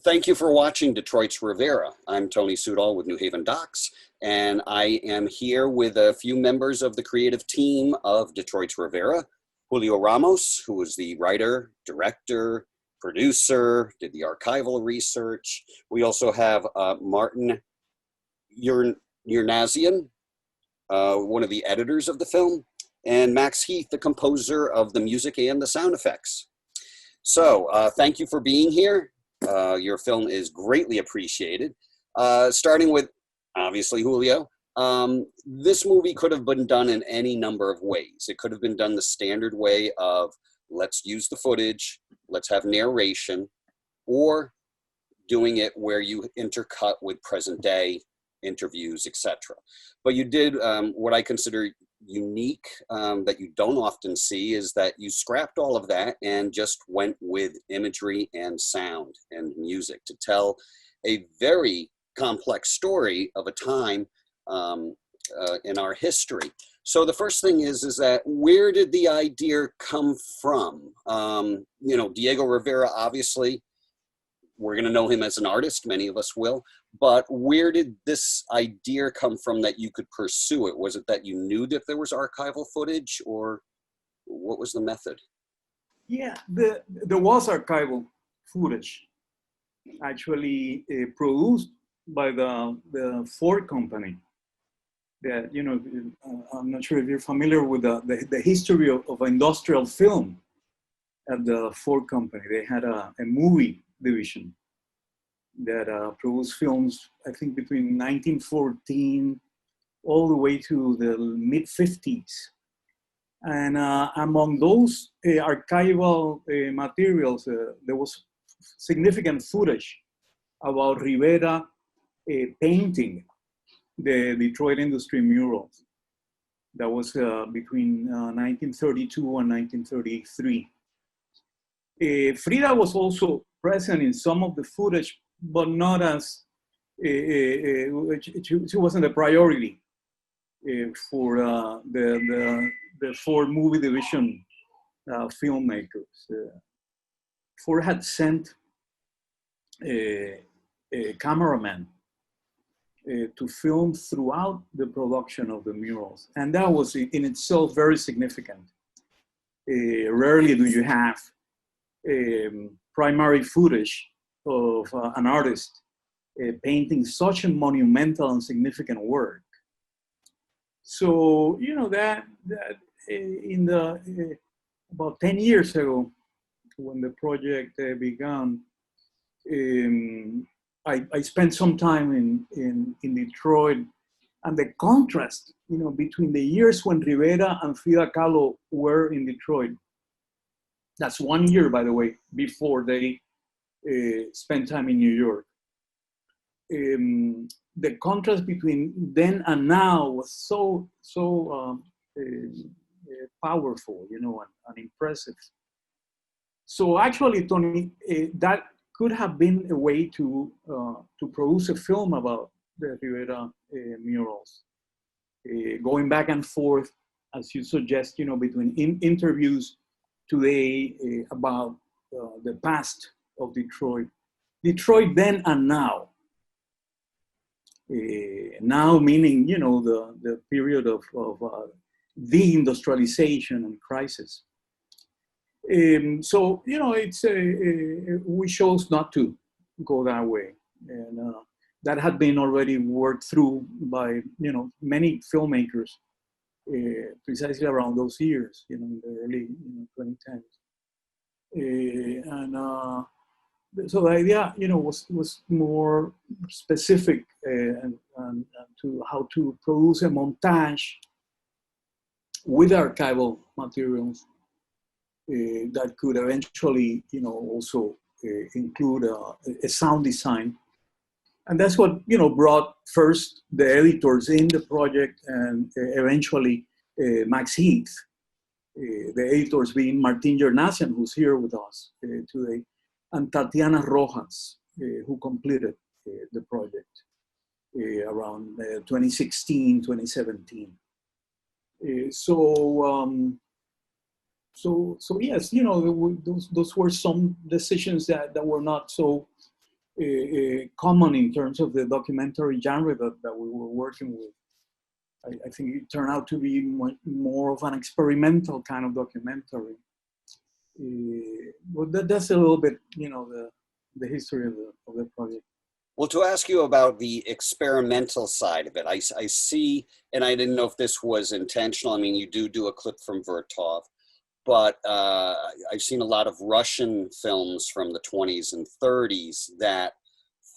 Thank you for watching Detroit's Rivera. I'm Tony Sudol with NHdocs, and I am here with a few members of the creative team of Detroit's Rivera. Julio Ramos, who was the writer, director, producer, did the archival research. We also have Martin Yernazian, one of the editors of the film, and Heath, the composer of the music and the sound effects. So thank you for being here. Your film is greatly appreciated. Starting with, obviously, Julio. This movie could have been done in any number of ways. It could have been done the standard way of, let's use the footage, let's have narration, or doing it where you intercut with present day interviews, etc. But you did what I consider unique, that you don't often see, is that you scrapped all of that and just went with imagery and sound and music to tell a very complex story of a time in our history. So the first thing is that where did the idea come from? You know, Diego Rivera, obviously, we're going to know him as an artist, many of us will, but where did this idea come from that you could pursue it? Was it that you knew that there was archival footage, or what was the method? Yeah, there was archival footage, actually produced by the Ford company. That, you know, I'm not sure if you're familiar with the history of industrial film at the Ford company. They had a movie division that produced films, I think, between 1914 all the way to the mid-50s. And among those archival materials, there was significant footage about Rivera painting the Detroit industry murals. That was between 1932 and 1933. Frida was also present in some of the footage, but not as, she wasn't a priority for the Ford movie division filmmakers. Ford had sent a cameraman to film throughout the production of the murals. And that was in itself very significant. Rarely do you have primary footage of an artist painting such a monumental and significant work. So, you know, that in the about 10 years ago, when the project began, I spent some time in Detroit, and the contrast, you know, between the years when Rivera and Frida Kahlo were in Detroit. That's 1 year, by the way, before they spent time in New York. The contrast between then and now was so powerful, you know, and impressive. So actually, Tony, that could have been a way to produce a film about the Rivera murals, going back and forth, as you suggest, you know, between interviews today about the past of Detroit then and now. Now meaning, you know, the period of deindustrialization and crisis. So, you know, it's we chose not to go that way, and that had been already worked through by, you know, many filmmakers precisely around those years, you know, in the early 2010s. So the idea, you know, was more specific and to how to produce a montage with archival materials that could eventually, you know, also include a sound design. And that's what, you know, brought first the editors in the project, and eventually Max Heath, the editors being Martin Yernazian, who's here with us today, and Tatiana Rojas, who completed the project around 2016, 2017. So yes, you know, those were some decisions that were not so common in terms of the documentary genre that we were working with. I think it turned out to be more of an experimental kind of documentary. But that's a little bit, the history of the project. Well, to ask you about the experimental side of it, I see, and I didn't know if this was intentional. I mean, you do a clip from Vertov, but I've seen a lot of Russian films from the 20s and 30s that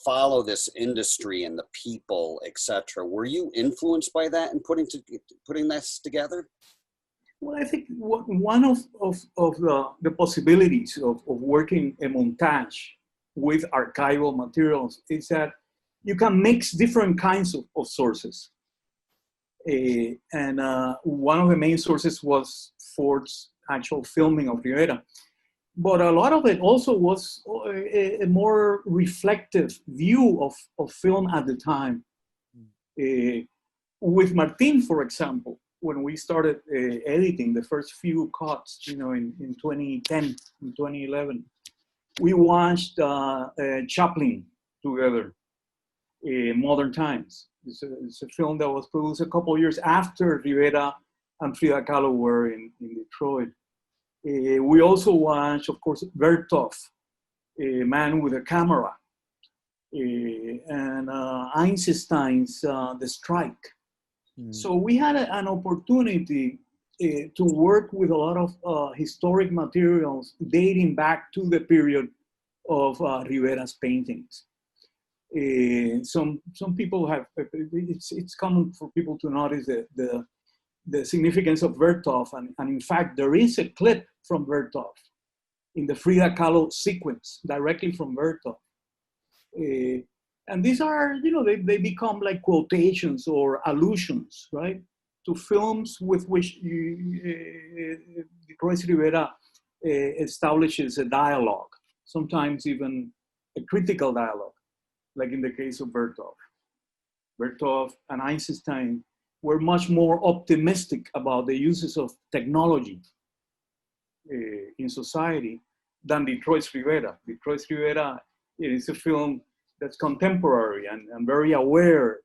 follow this industry and the people, etc. Were you influenced by that in putting this together? Well, I think one of the possibilities of working a montage with archival materials is that you can mix different kinds of sources. And one of the main sources was Ford's actual filming of Rivera. But a lot of it also was a more reflective view of film at the time. With Martin, for example, when we started editing the first few cuts, in 2010, in 2011, we watched Chaplin together, Modern Times. It's a film that was produced a couple of years after Rivera and Frida Kahlo were in Detroit. We also watched, of course, Vertov, a Man with a Camera, and Einstein's The Strike. So we had an opportunity to work with a lot of historic materials dating back to the period of Rivera's paintings. Some people have, it's common for people to notice the significance of Vertov, and in fact, there is a clip from Vertov in the Frida Kahlo sequence, directly from Vertov. And these are, they become like quotations or allusions, right, to films with which Detroit Rivera establishes a dialogue, sometimes even a critical dialogue, like in the case of Vertov. Vertov and Einstein were much more optimistic about the uses of technology in society than Detroit Rivera. Detroit Rivera is a film that's contemporary and very aware,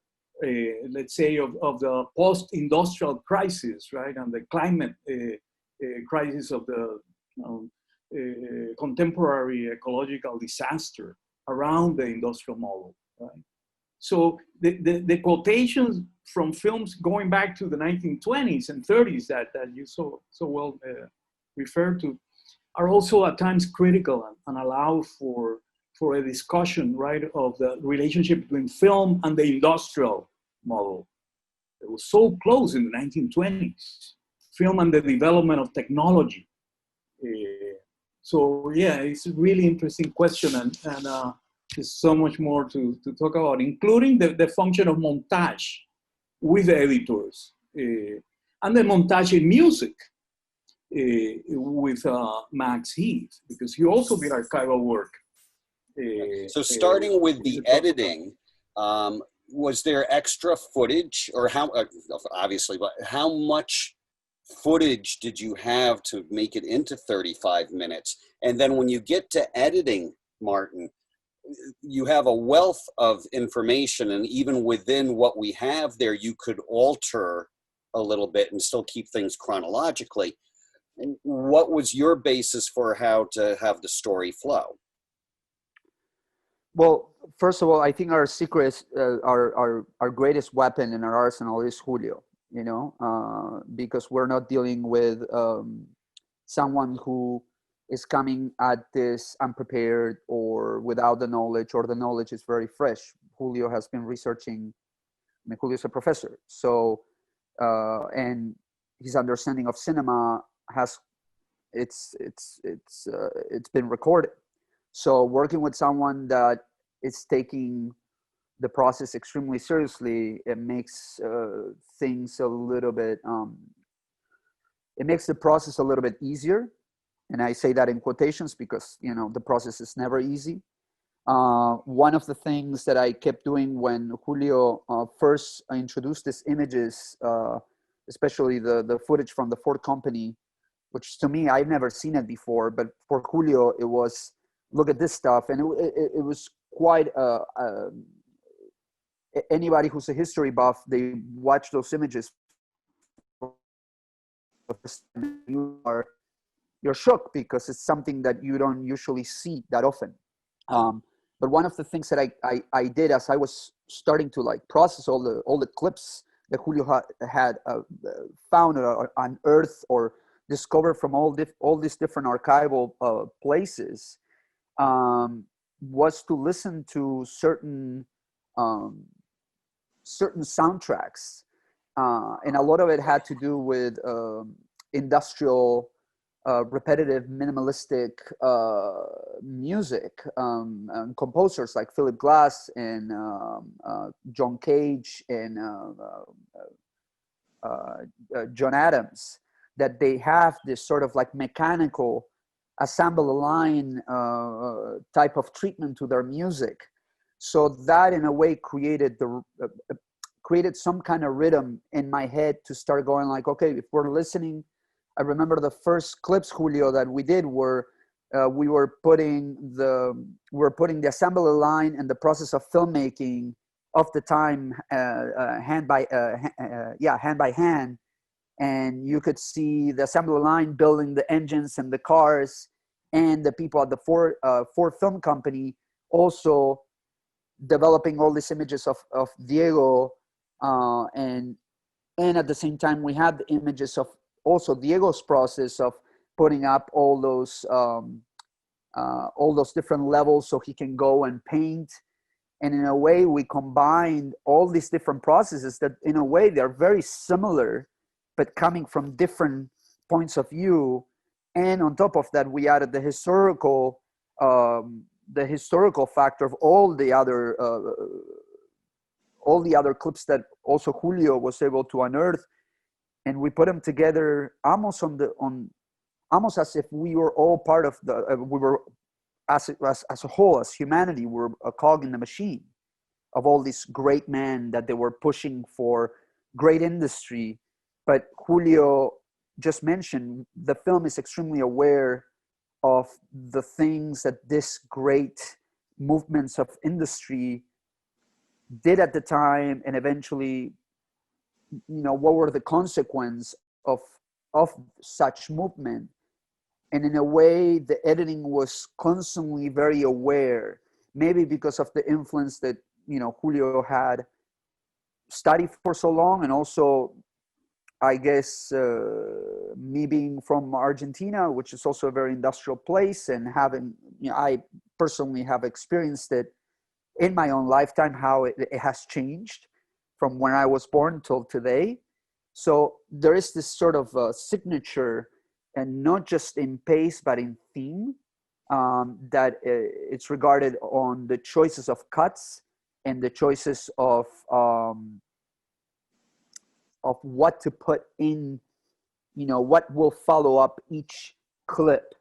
let's say, of the post-industrial crisis, right, and the climate crisis of the contemporary ecological disaster around the industrial model, right? So the quotations from films going back to the 1920s and 30s that you so well referred to are also at times critical and allow for a discussion, right, of the relationship between film and the industrial model. It was so close in the 1920s, film and the development of technology. So yeah, it's a really interesting question, and there's so much more to talk about, including the function of montage with the editors, and the montage in music with Max Heath, because he also did archival work. So starting with the editing, was there extra footage, or how, obviously, but how much footage did you have to make it into 35 minutes? And then when you get to editing, Martin, you have a wealth of information, and even within what we have there, you could alter a little bit and still keep things chronologically. What was your basis for how to have the story flow? Well, first of all, I think our secret, our greatest weapon in our arsenal is Julio, because we're not dealing with someone who is coming at this unprepared or without the knowledge, or the knowledge is very fresh. Julio has been researching. I mean, Julio's a professor, so and his understanding of cinema has it's been recorded. So working with someone that is taking the process extremely seriously, it makes things a little bit. It makes the process a little bit easier. And I say that in quotations because, the process is never easy. One of the things that I kept doing when Julio first introduced these images, especially the footage from the Ford company, which to me, I've never seen it before, but for Julio, it was, look at this stuff. And it was quite anybody who's a history buff, they watch those images, you're shocked because it's something that you don't usually see that often. But one of the things that I did as I was starting to like process all the clips that Julio had found or unearthed or discovered from all these different archival places, was to listen to certain soundtracks, and a lot of it had to do with industrial, repetitive, minimalistic music, and composers like Philip Glass and John Cage and John Adams, that they have this sort of like mechanical assemble a line type of treatment to their music. So that in a way created some kind of rhythm in my head to start going like, okay, if we're listening, I remember the first clips, Julio, that we did were we were putting the assembly line and the process of filmmaking of the time hand by hand, and you could see the assembly line building the engines and the cars, and the people at the Ford Film Company also developing all these images of Diego, and at the same time we had the images of also Diego's process of putting up all those different levels so he can go and paint. And in a way we combined all these different processes that in a way they're very similar but coming from different points of view. And on top of that we added the historical factor of all the other clips that also Julio was able to unearth, and we put them together almost as if we were all part of we were as a whole, as humanity, we're a cog in the machine of all these great men that they were pushing for great industry. But Julio just mentioned the film is extremely aware of the things that this great movements of industry did at the time, and eventually, what were the consequences of such movement. And in a way, the editing was constantly very aware, maybe because of the influence that Julio had studied for so long, and also I guess me being from Argentina, which is also a very industrial place, and having, I personally have experienced it in my own lifetime, how it has changed from when I was born till today. So there is this sort of signature, and not just in pace, but in theme, that it's regarded on the choices of cuts and the choices of what to put in, what will follow up each clip.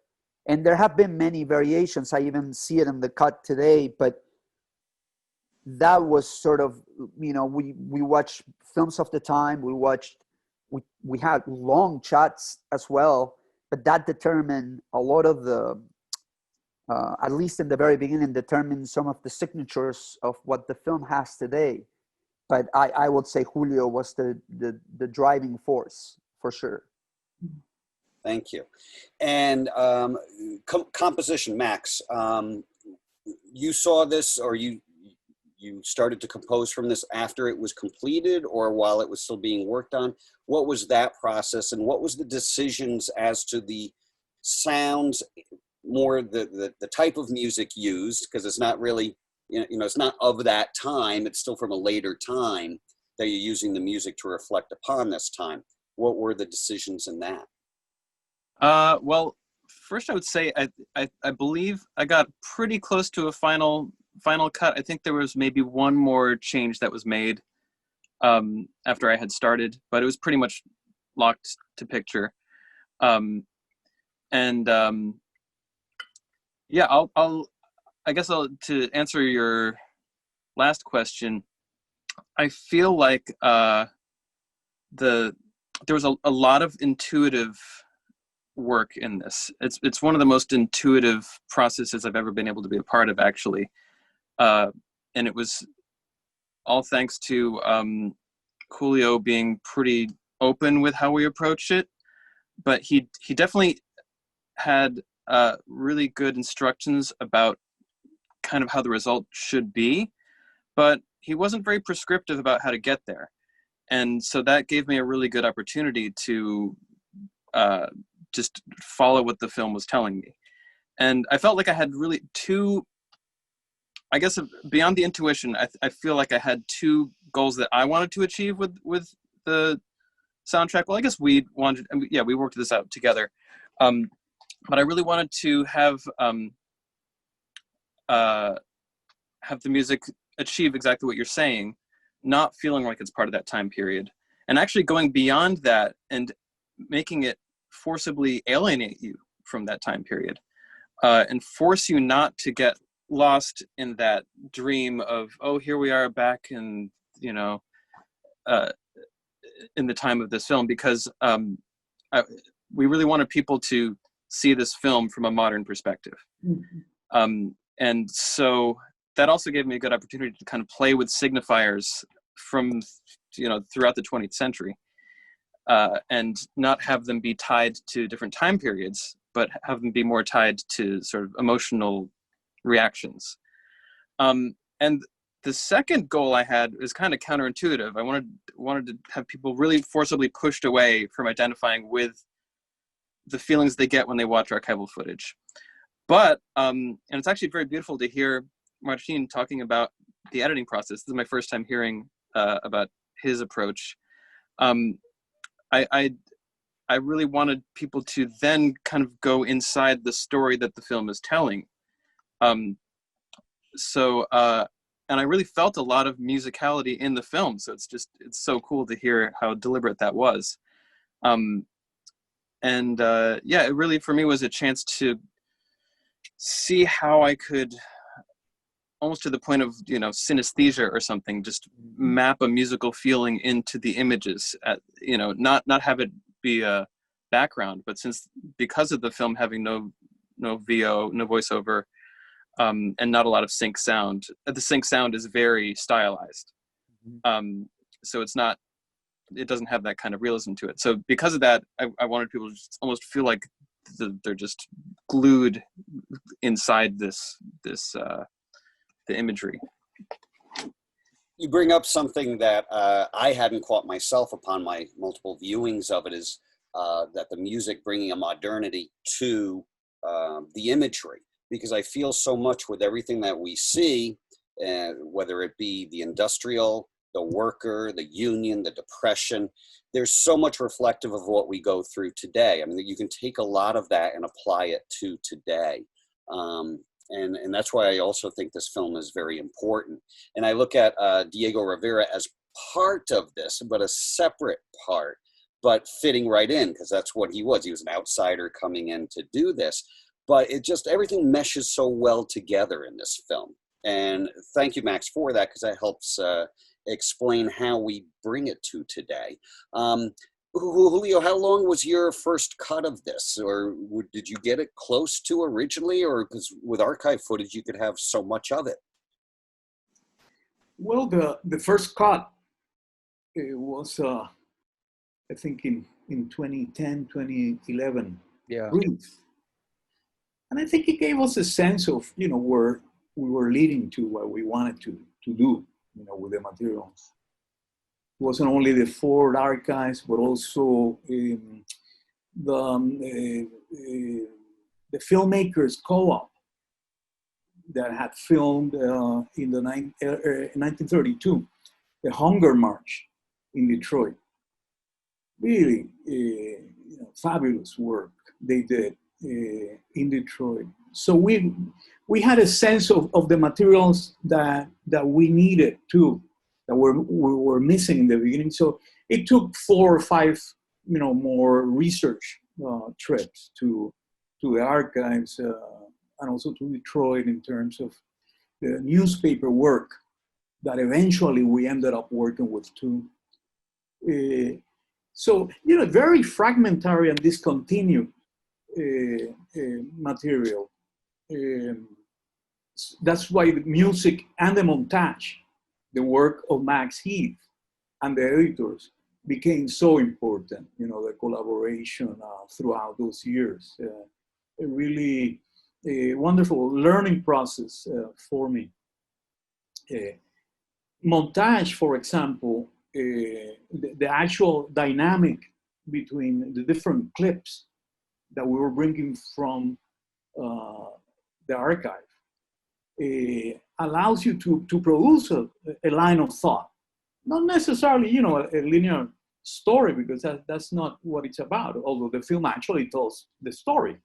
And there have been many variations. I even see it in the cut today, but that was sort of, we watched films of the time. We had long shots as well, but that determined a lot of the, at least in the very beginning, determined some of the signatures of what the film has today. But I would say Julio was the driving force for sure. Thank you. And composition, Max, you saw this, or you started to compose from this after it was completed or while it was still being worked on? What was that process, and what was the decisions as to the sounds, more the type of music used, because it's not really, it's not of that time, it's still from a later time that you're using the music to reflect upon this time. What were the decisions in that? Well, first I would say I believe I got pretty close to a final cut. I think there was maybe one more change that was made after I had started, but it was pretty much locked to picture. Yeah, I guess to answer your last question, I feel like there was a lot of intuitive work in this. It's one of the most intuitive processes I've ever been able to be a part of, actually. And it was all thanks to Julio being pretty open with how we approached it. But he definitely had really good instructions about kind of how the result should be, but he wasn't very prescriptive about how to get there. And so that gave me a really good opportunity to just follow what the film was telling me. And I felt like I had really two, I guess beyond the intuition, I feel like I had two goals that I wanted to achieve with the soundtrack. Well, I guess we worked this out together. But I really wanted to have the music achieve exactly what you're saying, not feeling like it's part of that time period, and actually going beyond that and making it forcibly alienate you from that time period, and force you not to get lost in that dream of, oh, here we are back in, in the time of this film, because we really wanted people to see this film from a modern perspective. Mm-hmm. And so that also gave me a good opportunity to kind of play with signifiers from, throughout the 20th century, and not have them be tied to different time periods, but have them be more tied to sort of emotional reactions. And the second goal I had is kind of counterintuitive. I wanted to have people really forcibly pushed away from identifying with the feelings they get when they watch archival footage. But, and it's actually very beautiful to hear Martin talking about the editing process. This is my first time hearing about his approach. I really wanted people to then kind of go inside the story that the film is telling. And I really felt a lot of musicality in the film. So it's so cool to hear how deliberate that was. It really, for me, was a chance to see how I could, almost to the point of, synesthesia or something, just map a musical feeling into the images, not have it be a background, but because of the film having no VO, no voiceover, and not a lot of sync sound, the sync sound is very stylized. So it doesn't have that kind of realism to it. So because of that, I wanted people to just almost feel like they're just glued inside the imagery. You bring up something that I hadn't caught myself upon my multiple viewings of it, is that the music bringing a modernity to the imagery, because I feel so much with everything that we see, whether it be the industrial, the worker, the union, the depression, there's so much reflective of what we go through today. I mean, you can take a lot of that and apply it to today. And that's why I also think this film is very important. And I look at Diego Rivera as part of this, but a separate part, but fitting right in, because that's what he was. He was an outsider coming in to do this. But everything meshes so well together in this film. And thank you, Max, for that, because that helps explain how we bring it to today. Julio, how long was your first cut of this? Or did you get it close to originally? Or because with archive footage, you could have so much of it? Well, the first cut was, I think, in 2010, 2011. Yeah. Brief. And I think it gave us a sense of, where we were leading to, what we wanted to do, with the materials. It wasn't only the Ford archives, but also the filmmakers co-op that had filmed in the 1932, the Hunger March in Detroit. Really fabulous work they did in Detroit. So we had a sense of the materials that we needed too, that we were missing in the beginning. So it took 4 or 5, more research trips to the archives and also to Detroit in terms of the newspaper work that eventually we ended up working with too. So, very fragmentary and discontinued material. that's why the music and the montage, the work of Max Heath and the editors became so important. The collaboration throughout those years, a really wonderful learning process for me. Montage, for example, the actual dynamic between the different clips that we were bringing from the archive allows you to produce a line of thought. Not necessarily, a linear story, because that's not what it's about, although the film actually tells the story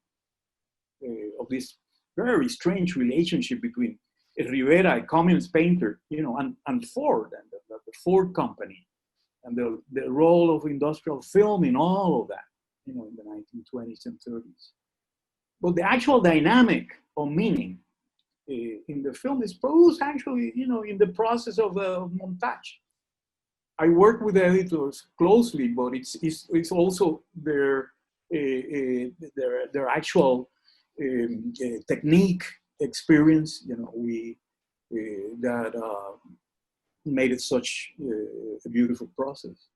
of this very strange relationship between Rivera, a communist painter, and Ford, and the Ford company, and the role of industrial film in all of that, in the 1920s and 30s. But the actual dynamic of meaning in the film is produced actually, in the process of montage. I work with the editors closely, but it's also their actual technique experience, that made it such a beautiful process.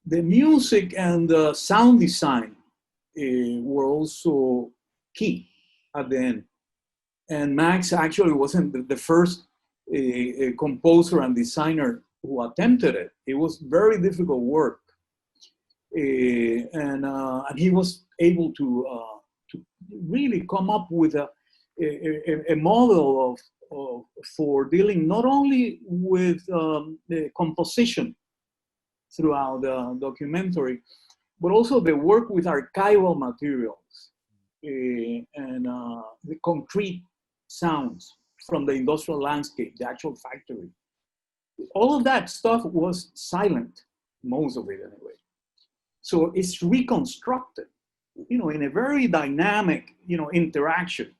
The music and the sound design were also key at the end. And Max actually wasn't the first composer and designer who attempted it. It was very difficult work. And he was able to really come up with a model for dealing not only with the composition throughout the documentary, but also the work with archival materials and the concrete sounds from the industrial landscape, the actual factory. All of that stuff was silent, most of it anyway. So it's reconstructed, in a very dynamic, interaction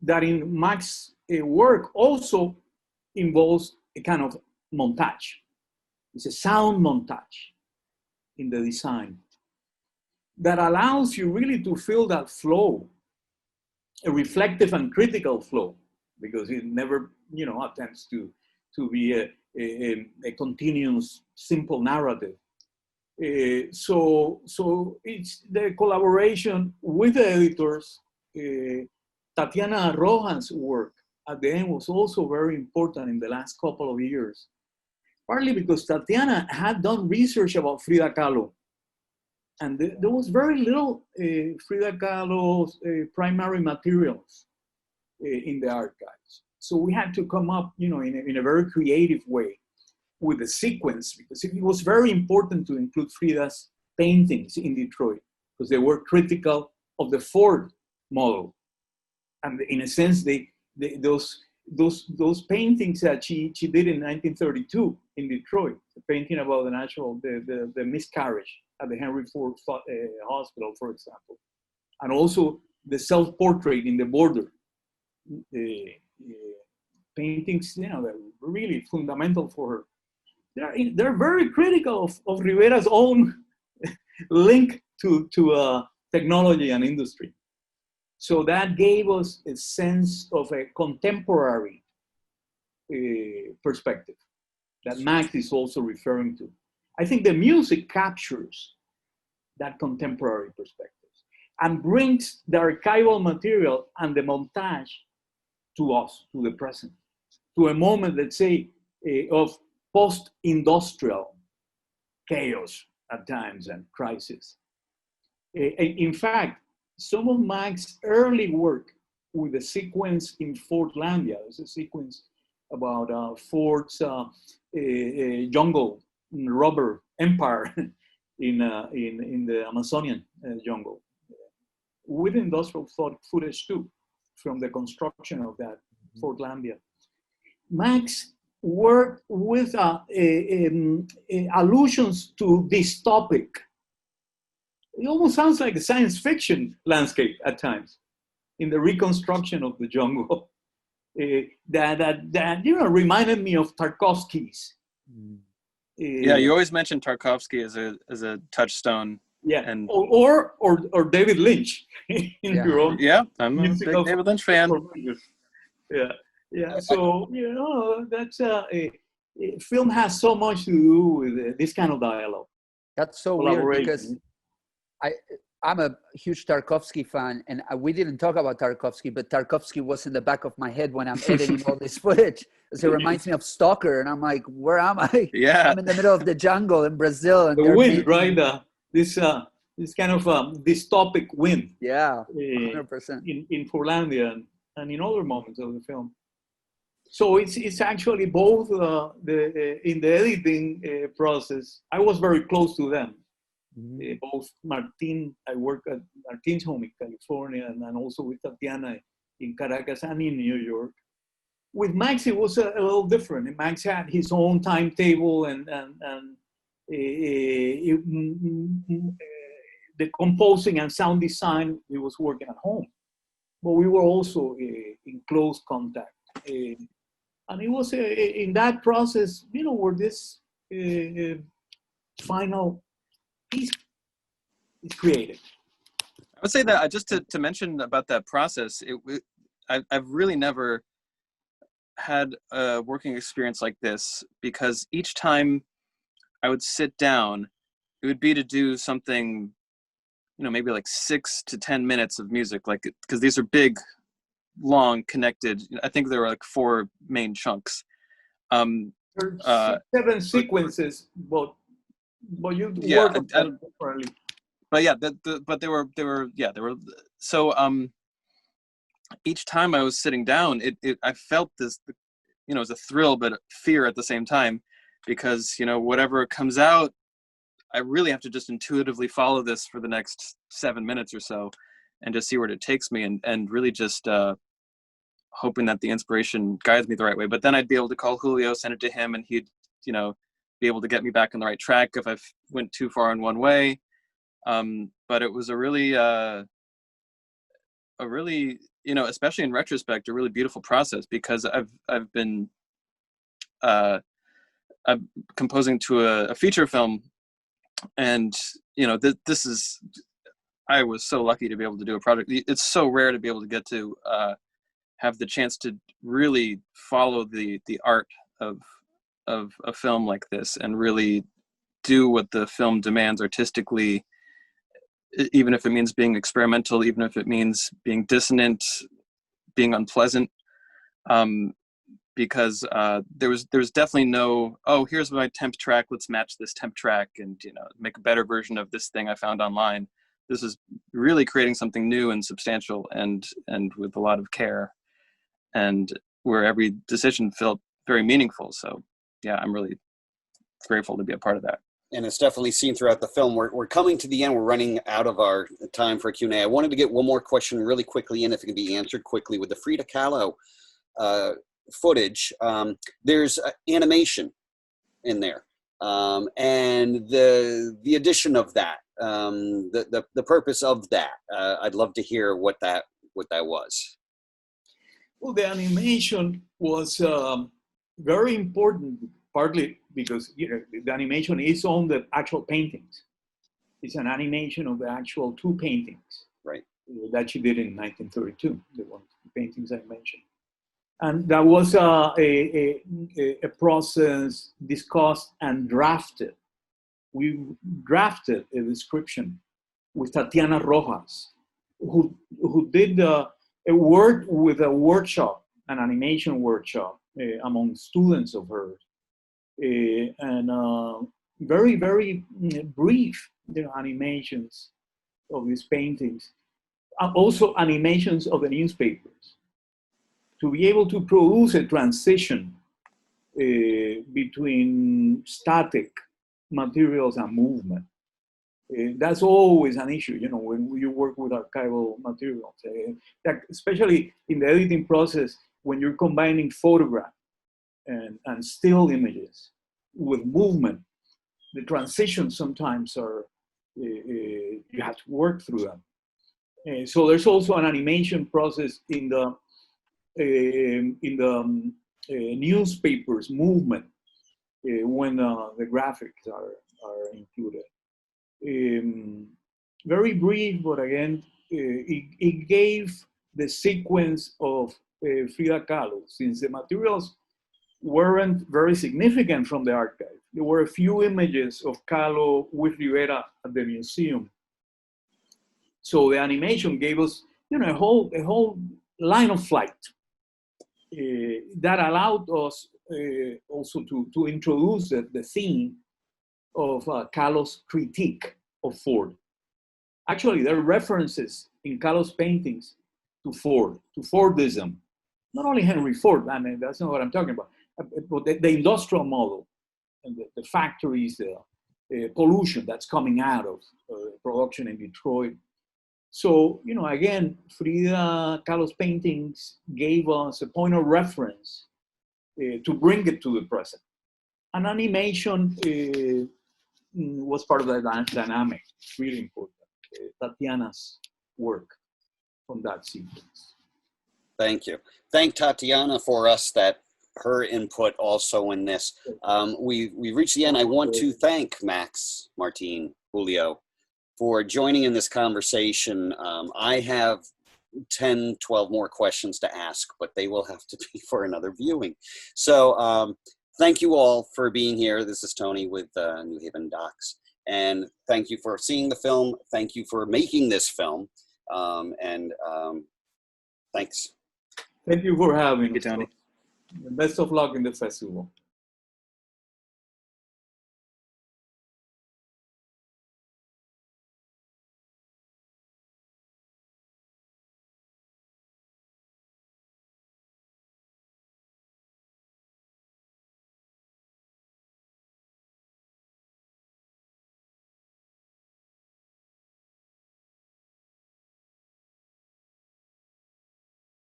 that in Max's work also involves a kind of montage. It's a sound montage in the design that allows you really to feel that flow, a reflective and critical flow, because it never, attempts to be a continuous, simple narrative. So it's the collaboration with the editors. Tatiana Rojan's work at the end was also very important in the last couple of years, partly because Tatiana had done research about Frida Kahlo. And there was very little Frida Kahlo's primary materials in the archives. So we had to come up, in a very creative way with the sequence, because it was very important to include Frida's paintings in Detroit, because they were critical of the Ford model. And in a sense, those paintings that she did in 1932 in Detroit, the painting about the miscarriage at the Henry Ford Hospital, for example, and also the self-portrait in the border, paintings, that were really fundamental for her. They're very critical of Rivera's own link to technology and industry. So that gave us a sense of a contemporary perspective that Max is also referring to. I think the music captures that contemporary perspective and brings the archival material and the montage to us, to the present, to a moment, let's say, of post-industrial chaos at times and crisis. In fact, some of Max's early work with the sequence in Fordlandia, there's a sequence about Ford's jungle, rubber empire in the Amazonian jungle, with industrial footage too, from the construction of that Fordlandia. Max worked with allusions to this topic. It almost sounds like a science fiction landscape at times in the reconstruction of the jungle. That reminded me of Tarkovsky's. Yeah, you always mention Tarkovsky as a touchstone. Yeah, and or David Lynch in your own. Yeah, I'm a big David Lynch fan. Yeah, yeah. So that's film has so much to do with this kind of dialogue, That's so weird because collaboration. I I'm a huge Tarkovsky fan, and we didn't talk about Tarkovsky, but Tarkovsky was in the back of my head when I'm editing all this footage. So it reminds me of Stalker, and I'm like, where am I? Yeah. I'm in the middle of the jungle in Brazil, and The they're wind, beating right? me. This kind of dystopic wind Yeah, 100%. in Furlandia and in other moments of the film. So it's actually both in the editing process. I was very close to them. Both Martin, I work at Martin's home in California, and also with Tatiana in Caracas and in New York. With Max, it was a little different. Max had his own timetable and the composing and sound design, he was working at home. But we were also in close contact. And it was in that process, where this final piece is created. I would say that just to mention about that process, I've really never had a working experience like this, because each time I would sit down, it would be to do something, maybe like 6 to 10 minutes of music, like, because these are big, long, connected. I think there were like 4 main chunks. There are 7 sequences, but you work on them differently. But yeah, but they were so each time I was sitting down, I felt this, it was a thrill but fear at the same time, because whatever comes out, I really have to just intuitively follow this for the next 7 minutes or so, and just see where it takes me, and really just hoping that the inspiration guides me the right way. But then I'd be able to call Julio, send it to him, and he'd be able to get me back on the right track if I went too far in one way. But it was a really, especially in retrospect, a really beautiful process, because I've been I'm composing to a feature film, and this is, I was so lucky to be able to do a project. It's so rare to be able to get to have the chance to really follow the art of a film like this, and really do what the film demands artistically, even if it means being experimental, even if it means being dissonant, being unpleasant. Because there was definitely no, oh, here's my temp track, let's match this temp track and make a better version of this thing I found online. This is really creating something new and substantial, and with a lot of care, and where every decision felt very meaningful. So yeah, I'm really grateful to be a part of that. And it's definitely seen throughout the film. We're coming to the end. We're running out of our time for Q&A. I wanted to get one more question really quickly in, if it can be answered quickly. With the Frida Kahlo footage, there's animation in there, and the addition of that, the purpose of that. I'd love to hear what that was. Well, the animation was very important, partly because the animation is on the actual paintings. It's an animation of the actual 2 paintings, right, that she did in 1932, the paintings I mentioned. And that was a process discussed and drafted. We drafted a description with Tatiana Rojas, who did work with a workshop, an animation workshop among students of hers, and very, very brief animations of these paintings, also animations of the newspapers, to be able to produce a transition between static materials and movement. That's always an issue, when you work with archival materials, especially in the editing process, when you're combining photograph and still images with movement. The transitions sometimes are, you have to work through them. So there's also an animation process in the newspapers movement when the graphics are included. Very brief, but again, it gave the sequence of Frida Kahlo, since the materials weren't very significant from the archive. There were a few images of Kahlo with Rivera at the museum. So the animation gave us, a whole line of flight that allowed us also to introduce the theme of Kahlo's critique of Ford. Actually, there are references in Kahlo's paintings to Ford, to Fordism. Not only Henry Ford, I mean, that's not what I'm talking about, but the industrial model and the factories, the pollution that's coming out of production in Detroit. So, again, Frida Kahlo's paintings gave us a point of reference to bring it to the present. And animation was part of that dynamic, really important. Tatiana's work from that sequence. Thank you. Thank Tatiana for us, that her input also in this. We reached the end. I want to thank Max, Martin, Julio for joining in this conversation. I have 10, 12 more questions to ask, but they will have to be for another viewing. So thank you all for being here. This is Tony with NHdocs. And thank you for seeing the film. Thank you for making this film. Thanks. Thank you for having Thank you, Tony. us. Best of luck in the festival.